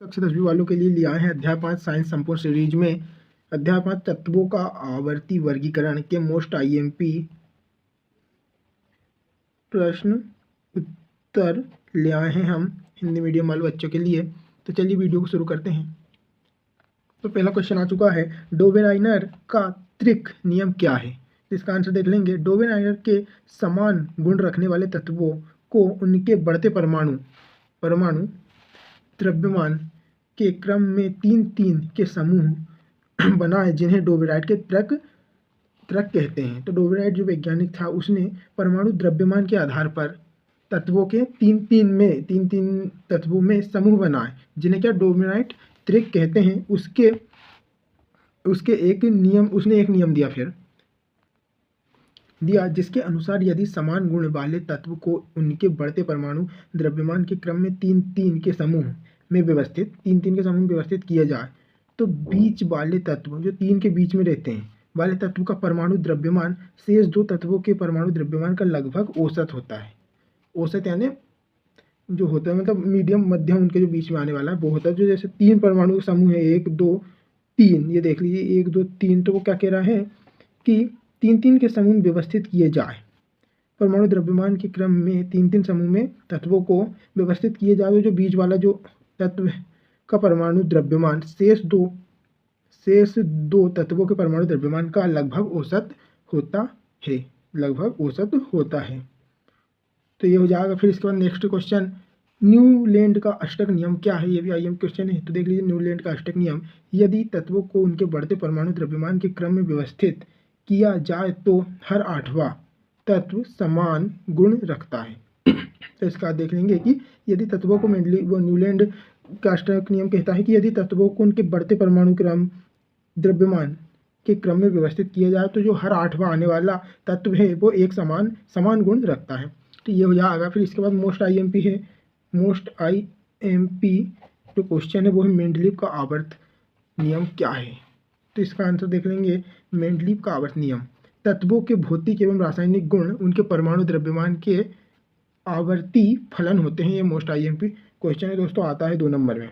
कक्षा 10वीं वालों के लिए ले आए हैं अध्याय 5 साइंस संपूर्ण सीरीज में अध्याय 5 तत्वों का आवर्ती वर्गीकरण के मोस्ट आईएमपी प्रश्न उत्तर ले आए हैं हम हिंदी मीडियम वाले बच्चों के लिए। तो चलिए वीडियो को शुरू करते हैं। तो पहला क्वेश्चन आ चुका है, डोबेराइनर का त्रिक नियम क्या है। इसका आंसर देख लेंगे। डोबेराइनर के समान गुण रखने वाले तत्वों को उनके बढ़ते परमाणु द्रव्यमान के क्रम में 3-3 के समूह बनाए जिन्हें डोबेराइट के त्रक कहते हैं। तो डोबेराइट जो वैज्ञानिक था उसने परमाणु द्रव्यमान के आधार पर तत्वों के 3-3 तत्वों में समूह बनाए जिन्हें क्या डोबेराइट त्रक कहते हैं। उसने एक नियम दिया जिसके अनुसार यदि समान गुण वाले तत्व को उनके बढ़ते परमाणु द्रव्यमान के क्रम में 3-3 के समूह में व्यवस्थित किया जाए तो बीच वाले तत्व जो 3 के बीच में रहते हैं वाले तत्व का परमाणु द्रव्यमान शेष 2 तत्वों के परमाणु द्रव्यमान का लगभग औसत होता है। औसत यानी जो होता है मतलब मीडियम मध्यम उनके जो बीच में आने वाला है वो होता है। जो जैसे 3 परमाणु समूह है 1 2 3, ये देख लीजिए 1 2 3, तो वो क्या कह रहा है कि 3-3 के समूह व्यवस्थित किए जाए। परमाणु द्रव्यमान के क्रम में 3-3 समूह में तत्वों को व्यवस्थित किए जाए। जो बीच वाला जो तत्व का परमाणु द्रव्यमान शेष दो तत्वों के परमाणु द्रव्यमान का लगभग औसत होता है। तो ये हो जाएगा। फिर इसके बाद नेक्स्ट क्वेश्चन, न्यूलैंड का अष्टक नियम क्या है। ये भी आईएम क्वेश्चन है। तो देख लीजिए न्यूलैंड का अष्टक नियम, यदि तत्वों को उनके बढ़ते परमाणु द्रव्यमान के क्रम में व्यवस्थित किया जाए तो हर 8वां तत्व समान गुण रखता है। तो इसका देख लेंगे कि यदि तत्वों को न्यूलैंड का अष्टक नियम कहता है कि यदि तत्वों को उनके बढ़ते परमाणु द्रव्यमान के क्रम में व्यवस्थित किया जाए तो जो हर 8वां आने वाला तत्व है वो एक समान गुण रखता है। तो ये हो जाएगा। फिर इसके बाद मोस्ट आईएमपी जो क्वेश्चन है वो है मेंडलीव का आवर्त नियम क्या है। तो इसका आंसर देख लेंगे। मेंडलीव का आवर्त नियम, तत्वों के भौतिक एवं रासायनिक गुण उनके परमाणु द्रव्यमान के आवर्ती फलन होते हैं। ये मोस्ट आईएमपी क्वेश्चन है दोस्तों, आता है 2 नंबर में।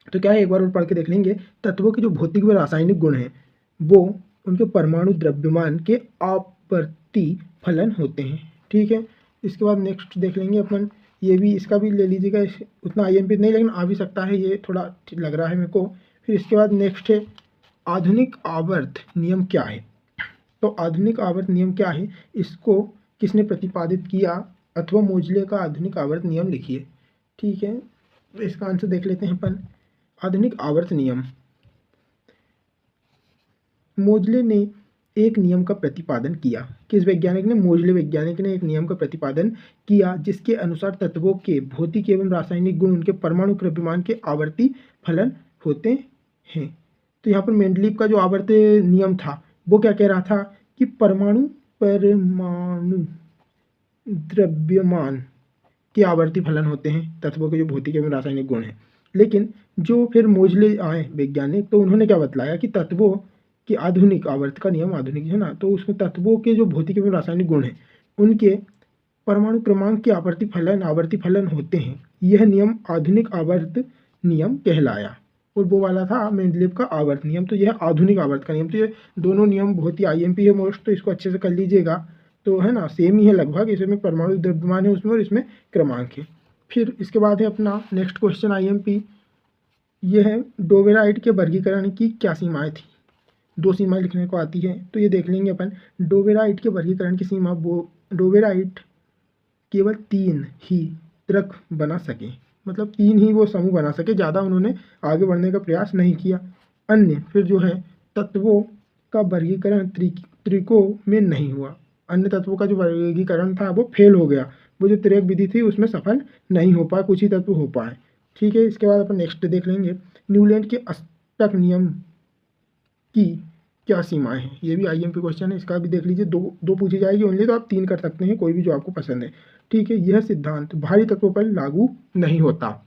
तो क्या है, एक बार और पढ़ के देख लेंगे। तत्वों के जो भौतिक व रासायनिक गुण हैं वो उनके परमाणु द्रव्यमान के आवर्ती फलन होते हैं। ठीक है। इसके बाद नेक्स्ट देख लेंगे अपन, ये भी इसका भी ले लीजिएगा, उतना आईएमपी नहीं लेकिन आ भी सकता है, ये थोड़ा लग रहा है मेरे को। फिर इसके बाद नेक्स्ट है आधुनिक आवर्त नियम क्या है। तो आधुनिक आवर्त नियम क्या है, इसको किसने प्रतिपादित किया, अथवा मोजले का आधुनिक आवर्त नियम लिखिए। ठीक है। तो इसका आंसर देख लेते हैं अपन। आधुनिक आवर्त नियम, मोजले ने एक नियम का प्रतिपादन किया। किस वैज्ञानिक ने? मोजले वैज्ञानिक ने एक नियम का प्रतिपादन किया जिसके अनुसार तत्वों के भौतिक एवं रासायनिक गुण उनके परमाणु द्रव्यमान के आवर्ती फलन होते हैं। तो यहाँ पर मेंडलीव का जो आवर्त नियम था वो क्या कह रहा था कि परमाणु द्रव्यमान के आवर्ती फलन होते हैं तत्वों के जो भौतिक एवं रासायनिक गुण हैं। लेकिन जो फिर मोजले आए वैज्ञानिक, तो उन्होंने क्या बतलाया कि तत्वों के आधुनिक आवर्त का नियम आधुनिक है ना, तो उसमें तत्वों के जो भौतिक एवं रासायनिक गुण हैं उनके परमाणु क्रमांक के आवर्ती फलन होते हैं। यह नियम आधुनिक आवर्त नियम कहलाया। और वो वाला था मेंडलीव का आवर्त नियम, तो यह आधुनिक आवर्त का नियम। तो ये दोनों नियम बहुत ही आईएमपी है मोस्ट, तो इसको अच्छे से कर लीजिएगा। तो है ना, सेम ही है लगभग, इसमें परमाणु द्रव्यमान है उसमें और इसमें क्रमांक है। फिर इसके बाद है अपना नेक्स्ट क्वेश्चन आईएमपी, यह है डोबेराइट के वर्गीकरण की क्या सीमाएं थी। 2 सीमाएं लिखने को आती है। तो ये देख लेंगे अपन। डोबेराइट के वर्गीकरण की सीमा, वो डोबेराइट केवल 3 ही त्रक बना सके, मतलब 3 ही वो समूह बना सके, ज़्यादा उन्होंने आगे बढ़ने का प्रयास नहीं किया। अन्य फिर जो है तत्वों का वर्गीकरण त्रिकों में नहीं हुआ। अन्य तत्वों का जो वर्गीकरण था वो फेल हो गया, वो जो त्रिक विधि थी उसमें सफल नहीं हो पाया, कुछ ही तत्व हो पाए। ठीक है। इसके बाद अपन नेक्स्ट देख लेंगे, न्यूलैंड के अष्टक नियम की क्या सीमाएं हैं। ये भी आईएमपी क्वेश्चन है, इसका भी देख लीजिए। दो पूछी जाएगी ओनली, तो आप 3 कर सकते हैं, कोई भी जो आपको पसंद है। ठीक है। यह सिद्धांत भारी तत्वों पर लागू नहीं होता।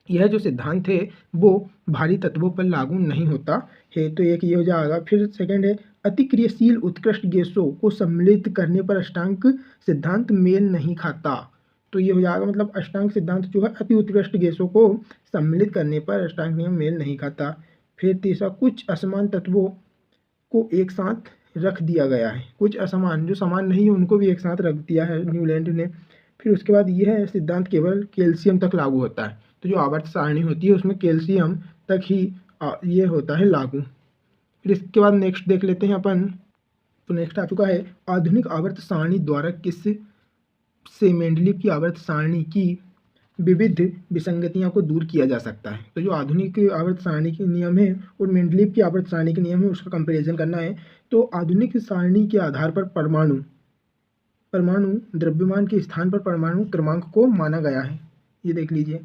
यह जो सिद्धांत है वो भारी तत्वों पर लागू नहीं होता है। तो एक ये हो जाएगा। फिर सेकंड है, अतिक्रियाशील उत्कृष्ट गैसों को सम्मिलित करने पर अष्टांग सिद्धांत मेल नहीं खाता। तो ये हो जाएगा, मतलब अष्टांग सिद्धांत जो है अति उत्कृष्ट गैसों को सम्मिलित करने पर अष्टांग नियम मेल नहीं खाता। फिर तीसरा, कुछ असमान तत्वों को एक साथ रख दिया गया है। कुछ असमान, जो समान नहीं है उनको भी एक साथ रख दिया है न्यूलैंड ने। फिर उसके बाद यह सिद्धांत केवल कैल्शियम तक लागू होता है। तो जो आवर्त सारणी होती है उसमें कैल्शियम तक ही ये होता है लागू। फिर इसके बाद नेक्स्ट देख लेते हैं अपन। तो नेक्स्ट आ चुका है, आधुनिक आवर्त सारणी द्वारा किस से मेंडलीव की आवर्त सारणी की विविध विसंगतियां को दूर किया जा सकता है। तो जो आधुनिक आवर्त सारणी के नियम है और मेंडलीव की आवर्त सारणी के नियम है उसका कंपैरिजन करना है। तो आधुनिक सारणी के आधार पर परमाणु द्रव्यमान के स्थान पर परमाणु क्रमांक को माना गया है, ये देख लीजिए,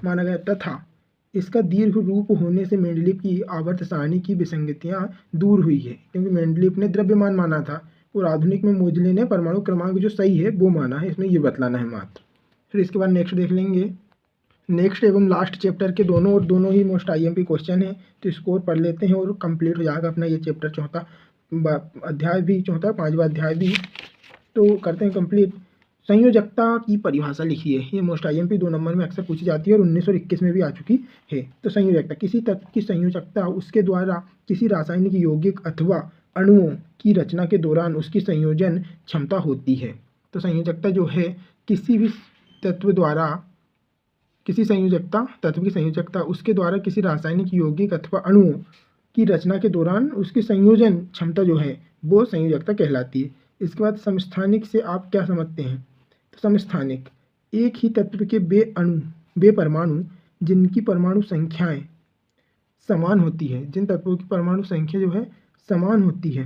माना गया, तथा इसका दीर्घ रूप होने से मेंडलीव की आवर्त सारणी की विसंगतियां दूर हुई है, क्योंकि मेंडलीव ने द्रव्यमान माना था और आधुनिक में मोजले ने परमाणु क्रमांक जो सही है वो माना है, इसमें ये बतलाना है मात्र। फिर इसके बाद नेक्स्ट देख लेंगे। नेक्स्ट एवं लास्ट चैप्टर के दोनों ही मोस्ट आईएमपी क्वेश्चन है, तो इसको और पढ़ लेते हैं और कंप्लीट हो जाएगा अपना ये चैप्टर, चौथा अध्याय भी, चौथा पांचवा अध्याय भी। तो करते हैं कंप्लीट। संयोजकता की परिभाषा लिखिए, ये मोस्ट आईएमपी 2 नंबर में अक्सर पूछी जाती है और 1921 में भी आ चुकी है। तो संयोजकता, किसी तत्व की संयोजकता उसके द्वारा किसी रासायनिक यौगिक अथवा अणुओं की रचना के दौरान उसकी संयोजन क्षमता होती है। तो संयोजकता जो है किसी भी तत्व द्वारा, किसी तत्व की संयोजकता उसके द्वारा किसी रासायनिक यौगिक अथवा अणुओं की रचना के दौरान उसकी संयोजन क्षमता जो है वो संयोजकता कहलाती है। इसके बाद समस्थानिक से आप क्या समझते हैं? तो समस्थानिक, एक ही तत्व के वे परमाणु जिनकी परमाणु संख्याएं समान होती है, जिन तत्वों की परमाणु संख्या जो है समान होती है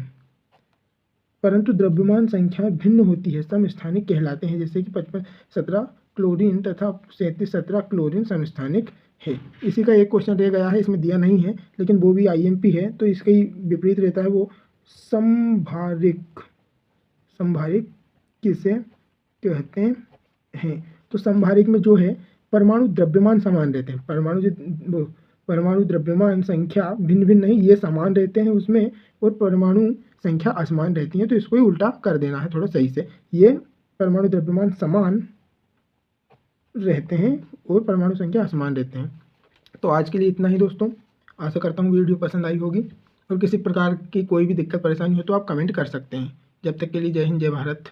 परंतु द्रव्यमान संख्याएं भिन्न होती है, समस्थानिक कहलाते हैं। जैसे कि 55-17 क्लोरीन तथा 37-17 क्लोरीन समस्थानिक है। इसी का एक क्वेश्चन रह गया है, इसमें दिया नहीं है लेकिन वो भी आईएमपी है, तो इसका ही विपरीत रहता है, वो संभारिक किसे कहते हैं? तो संभारिक में जो है परमाणु द्रव्यमान समान रहते हैं, परमाणु द्रव्यमान संख्या भिन्न भिन्न नहीं, ये समान रहते हैं उसमें, और परमाणु संख्या असमान रहती है, तो इसको ही उल्टा कर देना है थोड़ा सही से। ये परमाणु द्रव्यमान समान रहते हैं और परमाणु संख्या असमान रहते हैं। तो आज के लिए इतना ही दोस्तों, आशा करता हूँ वीडियो पसंद आई होगी, और किसी प्रकार की कोई भी दिक्कत परेशानी हो तो आप कमेंट कर सकते हैं। जब तक के लिए जय हिंद, जय भारत।